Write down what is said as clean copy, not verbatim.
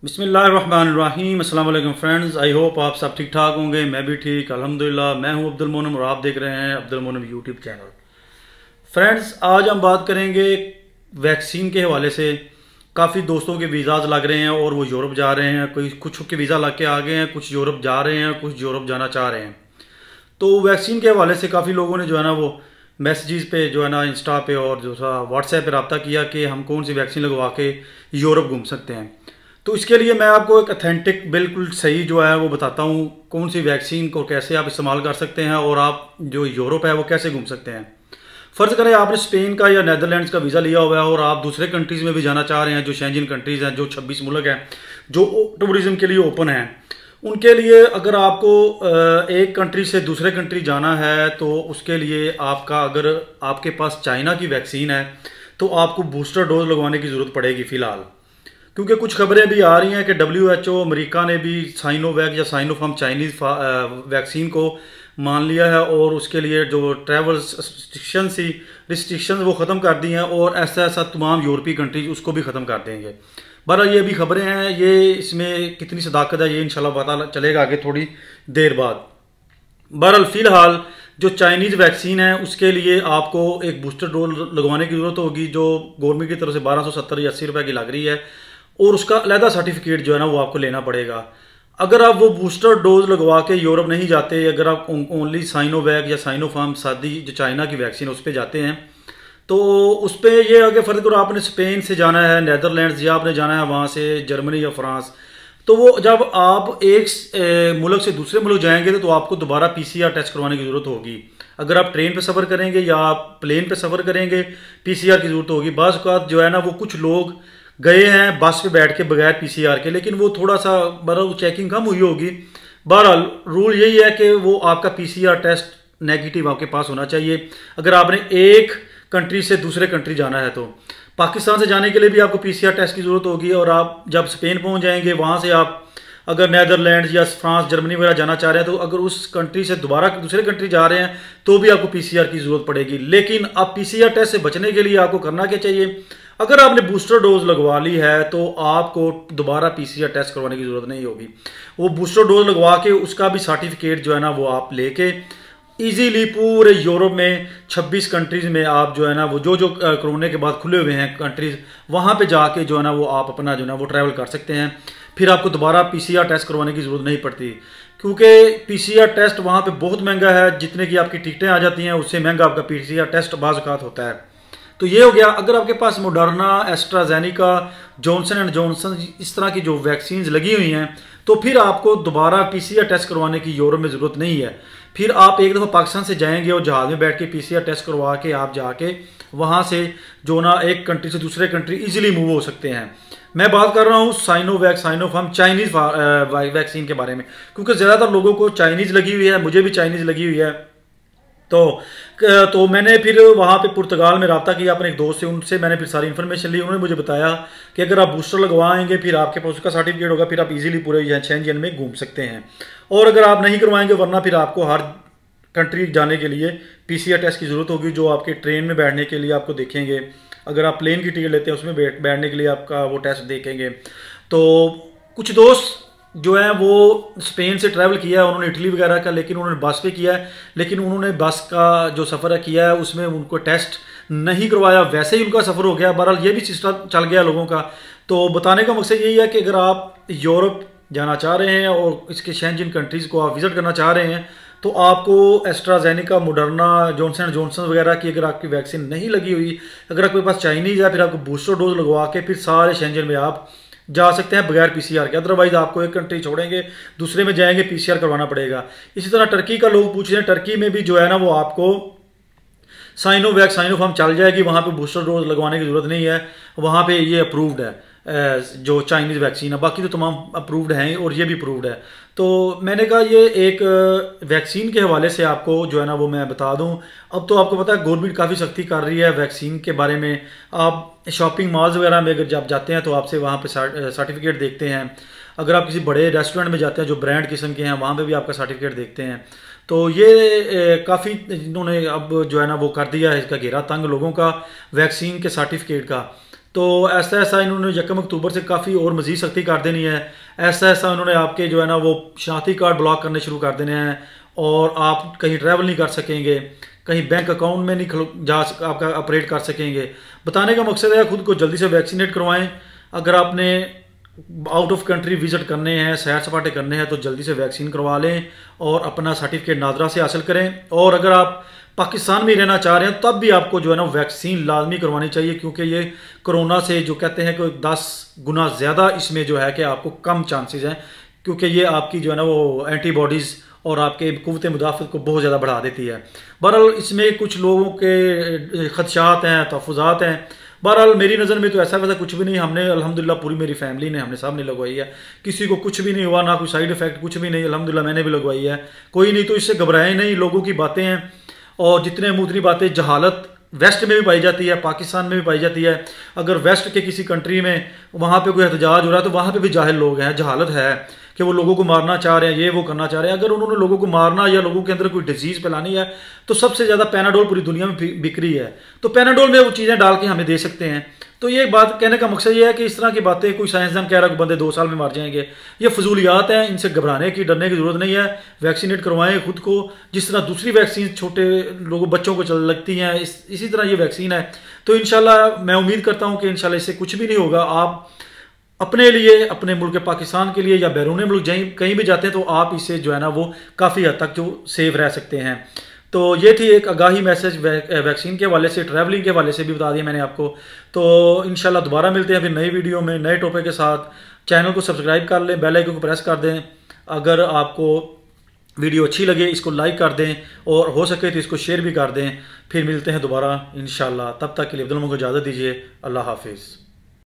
बिस्मिल्लाहिर्रहमानिर्रहीम। अस्सलाम वालेकुम फ्रेंड्स, आई होप आप सब ठीक ठाक होंगे। मैं भी ठीक अल्हम्दुलिल्लाह। मैं हूं अब्दुल मोनम और आप देख रहे हैं अब्दुल मोनम यूट्यूब चैनल। फ्रेंड्स, आज हम बात करेंगे वैक्सीन के हवाले से। काफ़ी दोस्तों के वीज़ाज लग रहे हैं और वो यूरोप जा रहे हैं। कोई कुछ के वीज़ा लग के आ गए हैं, कुछ यूरोप जा रहे हैं, कुछ यूरोप जाना चाह रहे हैं। तो वैक्सीन के हवाले से काफ़ी लोगों ने जो है ना वो मैसेजेस पे जो है ना इंस्टा पे और जो सा व्हाट्सएप पे रब्ता किया कि हम कौन सी वैक्सीन लगवा के यूरोप घूम सकते हैं। तो इसके लिए मैं आपको एक अथेंटिक बिल्कुल सही जो है वो बताता हूँ कौन सी वैक्सीन को कैसे आप इस्तेमाल कर सकते हैं और आप जो यूरोप है वो कैसे घूम सकते हैं। फ़र्ज़ करें आपने स्पेन का या नीदरलैंड्स का वीज़ा लिया हुआ है और आप दूसरे कंट्रीज़ में भी जाना चाह रहे हैं, जो शेंजन कंट्रीज़ हैं, जो 26 मुल्क हैं जो टूरिज़म के लिए ओपन हैं। उनके लिए अगर आपको एक कंट्री से दूसरे कंट्री जाना है तो उसके लिए आपका, अगर आपके पास चाइना की वैक्सीन है तो आपको बूस्टर डोज लगवाने की ज़रूरत पड़ेगी फ़िलहाल। क्योंकि कुछ खबरें भी आ रही हैं कि WHO अमेरिका ने भी साइनोवैक या साइनोफार्म चाइनीज़ वैक्सीन को मान लिया है और उसके लिए जो ट्रैवल रिस्ट्रिक्शंस वो ख़त्म कर दी हैं और ऐसा ऐसा तमाम यूरोपीय कंट्रीज उसको भी ख़त्म कर देंगे। बहरहाल ये भी खबरें हैं, ये इसमें कितनी सदाकत है ये इंशाल्लाह पता चलेगा आगे थोड़ी देर बाद। बहरहाल फ़िलहाल जो चाइनीज़ वैक्सीन है उसके लिए आपको एक बूस्टर डोज लगवाने की ज़रूरत होगी, जो गवर्नमेंट की तरफ से 1270 या 80 रुपये की लग रही है और उसका अलहदा सर्टिफिकेट जो है ना वो आपको लेना पड़ेगा। अगर आप वो बूस्टर डोज लगवा के यूरोप नहीं जाते, अगर आप ओनली साइनोवैक या साइनोफार्म सादी जो चाइना की वैक्सीन है उस पर जाते हैं तो उस पर यह अगर फ़र्ज करो आपने स्पेन से जाना है नीदरलैंड्स या आपने जाना है वहाँ से जर्मनी या फ्रांस, तो वो जब आप एक मुल्क से दूसरे मुल्क जाएंगे तो आपको दोबारा PCR टेस्ट करवाने की ज़रूरत होगी। अगर आप ट्रेन पे सफ़र करेंगे या आप प्लेन पे सफ़र करेंगे PCR की ज़रूरत होगी। बाज़ औक़ात जो है ना वो कुछ लोग गए हैं बस पे बैठ के बगैर PCR के, लेकिन वो थोड़ा सा बहरहाल चेकिंग कम हुई होगी। बहरहाल रूल यही है कि वो आपका PCR टेस्ट नेगेटिव आपके पास होना चाहिए अगर आपने एक कंट्री से दूसरे कंट्री जाना है। तो पाकिस्तान से जाने के लिए भी आपको PCR टेस्ट की ज़रूरत होगी और आप जब स्पेन पहुंच जाएंगे वहाँ से आप अगर नीदरलैंड्स या फ्रांस जर्मनी वगैरह जाना चाह रहे हैं तो अगर उस कंट्री से दोबारा दूसरे कंट्री जा रहे हैं तो भी आपको PCR की ज़रूरत पड़ेगी। लेकिन अब PCR टेस्ट से बचने के लिए आपको करना क्या चाहिए, अगर आपने बूस्टर डोज लगवा ली है तो आपको दोबारा PCR टेस्ट करवाने की ज़रूरत नहीं होगी। वो बूस्टर डोज लगवा के उसका भी सर्टिफिकेट जो है ना वो आप लेके इजीली पूरे यूरोप में 26 कंट्रीज़ में आप जो है ना वो जो कोरोना के बाद खुले हुए हैं कंट्रीज़, वहाँ पे जाके जो है ना वो आप अपना जो है ना वो ट्रैवल कर सकते हैं। फिर आपको दोबारा PCR टेस्ट करवाने की ज़रूरत नहीं पड़ती, क्योंकि PCR टेस्ट वहाँ पे बहुत महंगा है। जितने की आपकी टिकटें आ जाती हैं उससे महंगा आपका PCR टेस्ट बाज़ औक़ात होता है। तो ये हो गया। अगर आपके पास Moderna, AstraZeneca, Johnson and Johnson इस तरह की जो वैक्सीन लगी हुई हैं तो फिर आपको दोबारा PCR टेस्ट करवाने की यूरोप में ज़रूरत नहीं है। फिर आप एक दफ़ा पाकिस्तान से जाएंगे और जहाज़ में बैठ के PCR टेस्ट करवा के आप जाके वहाँ से जो ना एक कंट्री से दूसरे कंट्री इजीली मूव हो सकते हैं। मैं बात कर रहा हूँ साइनोवैक साइनोफार्म चाइनीज़ वैक्सीन के बारे में, क्योंकि ज़्यादातर लोगों को चाइनीज़ लगी हुई है, मुझे भी चाइनीज़ लगी हुई है। तो मैंने फिर वहाँ पे पुर्तगाल में रब्ता किया अपने एक दोस्त से, उनसे मैंने फिर सारी इन्फॉर्मेशन ली। उन्होंने मुझे बताया कि अगर आप बूस्टर लगवाएंगे फिर आपके पास उसका सर्टिफिकेट होगा, फिर आप इजीली पूरे शेंजन में घूम सकते हैं। और अगर आप नहीं करवाएंगे वरना फिर आपको हर कंट्री जाने के लिए PCR टेस्ट की ज़रूरत होगी, जो आपके ट्रेन में बैठने के लिए आपको देखेंगे। अगर आप प्लेन की टिकट लेते हैं उसमें बैठने के लिए आपका वो टेस्ट देखेंगे। तो कुछ दोस्त जो है वो स्पेन से ट्रैवल किया है, उन्होंने इटली वगैरह का, लेकिन उन्होंने बस पे किया है। लेकिन उन्होंने बस का जो सफ़र किया है उसमें उनको टेस्ट नहीं करवाया, वैसे ही उनका सफ़र हो गया। बहरहाल ये भी सिस्टम चल गया लोगों का। तो बताने का मकसद यही है कि अगर आप यूरोप जाना चाह रहे हैं और इसके शेंजन कंट्रीज़ को आप विज़िट करना चाह रहे हैं तो आपको AstraZeneca, Moderna, Johnson and Johnson वगैरह की अगर आपकी वैक्सीन नहीं लगी हुई, अगर आपके पास चाइनीज़ है, फिर आपको बूस्टर डोज लगवा के फिर सारे शेंजन में आप जा सकते हैं बगैर PCR के। अदरवाइज आपको एक कंट्री छोड़ेंगे दूसरे में जाएंगे PCR करवाना पड़ेगा। इसी तरह टर्की का लोग पूछ रहे हैं, टर्की में भी जो है ना वो आपको साइनोवैक साइनोफार्म चल जाएगी, वहाँ पे बूस्टर डोज लगवाने की ज़रूरत नहीं है। वहाँ पे ये अप्रूव्ड है जो चाइनीज़ वैक्सीन है, बाकी तो तमाम अप्रूव्ड हैं और ये भी अप्रूव्ड है। तो मैंने कहा ये एक वैक्सीन के हवाले से आपको जो है ना वो मैं बता दूं। अब तो आपको पता है गवर्नमेंट काफ़ी सख्ती कर रही है वैक्सीन के बारे में। आप शॉपिंग मॉल्स वगैरह में अगर जब जाते हैं तो आपसे वहाँ पे सर्टिफिकेट देखते हैं। अगर आप किसी बड़े रेस्टोरेंट में जाते हैं जो ब्रांड किस्म के हैं वहाँ पे भी आपका सर्टिफिकेट देखते हैं। तो ये काफ़ी इन्होंने अब जो है ना वो कर दिया है इसका घेरा तंग लोगों का वैक्सीन के सर्टिफिकेट का। तो ऐसा ऐसा इन्होंने 1 अक्टूबर से काफ़ी और मज़ीद सख्ती कर देनी है। ऐसा ऐसा उन्होंने आपके जो है ना वो शनाख्ती कार्ड ब्लॉक करने शुरू कर देने हैं, और आप कहीं ट्रैवल नहीं कर सकेंगे, कहीं बैंक अकाउंट में नहीं आपका ऑपरेट कर सकेंगे। बताने का मकसद है खुद को जल्दी से वैक्सीनेट करवाएं। अगर आपने आउट ऑफ कंट्री विजिट करने हैं, सैर सपाटे करने हैं, तो जल्दी से वैक्सीन करवा लें और अपना सर्टिफिकेट नादरा से हासिल करें। और अगर आप पाकिस्तान में रहना चाह रहे हैं तब भी आपको जो है ना वैक्सीन लाजमी करवानी चाहिए, क्योंकि ये कोरोना से जो कहते हैं कि 10 गुना ज़्यादा इसमें जो है कि आपको कम चांसेस हैं, क्योंकि ये आपकी जो है ना वो एंटीबॉडीज़ और आपके क़ुव्वत मुदाफ़त को बहुत ज़्यादा बढ़ा देती है। बहरहाल इसमें कुछ लोगों के खदशात हैं, तहफ़्फ़ुज़ात हैं। बहरहाल मेरी नज़र में तो ऐसा वैसा कुछ भी नहीं। हमने अल्हम्दुलिल्लाह पूरी मेरी फैमिली ने, हमने सब ने लगवाई है, किसी को कुछ भी नहीं हुआ, ना कोई साइड इफ़ेक्ट, कुछ भी नहीं। अल्हम्दुलिल्लाह मैंने भी लगवाई है, कोई नहीं। तो इससे घबराएं नहीं। लोगों की बातें हैं और जितने मुतरी बातें, जहालत वेस्ट में भी पाई जाती है, पाकिस्तान में भी पाई जाती है। अगर वेस्ट के किसी कंट्री में वहाँ पे कोई एहतजाज हो रहा है तो वहाँ पे भी जाहिल लोग हैं, जहालत है कि वो लोगों को मारना चाह रहे हैं, ये वो करना चाह रहे हैं। अगर उन्होंने लोगों को मारना या लोगों के अंदर कोई डिजीज़ फैलानी है तो सबसे ज़्यादा पैनाडोल पूरी दुनिया में बिक रही है, तो पैनाडोल में वो चीज़ें डाल के हमें दे सकते हैं। तो ये बात कहने का मकसद ये है कि इस तरह की बातें, कोई साइंसदान कह रहा है कि बंदे 2 साल में मार जाएंगे, ये फजूलियात हैं। इनसे घबराने की, डरने की ज़रूरत नहीं है। वैक्सीनेट करवाएं खुद को, जिस तरह दूसरी वैक्सीन छोटे लोगों बच्चों को चल लगती हैं, इसी तरह ये वैक्सीन है। तो इंशाल्लाह मैं उम्मीद करता हूँ कि इंशाल्लाह इससे कुछ भी नहीं होगा। आप अपने लिए, अपने मुल्क पाकिस्तान के लिए या बैरून मुल्क कहीं भी जाते हैं तो आप इससे जो है ना वो काफ़ी हद तक जो सेफ रह सकते हैं। तो ये थी एक आगाही मैसेज वैक्सीन के हवाले से, ट्रैवलिंग के हवाले से भी बता दिया मैंने आपको। तो इंशाल्लाह दोबारा मिलते हैं फिर नई वीडियो में, नए टॉपिक के साथ। चैनल को सब्सक्राइब कर लें, बेल आइकन को प्रेस कर दें। अगर आपको वीडियो अच्छी लगे इसको लाइक कर दें, और हो सके तो इसको शेयर भी कर दें। फिर मिलते हैं दोबारा इंशाल्लाह। तब तक के लिए अब्दुल को इजाज़त दीजिए। अल्लाह हाफिज़।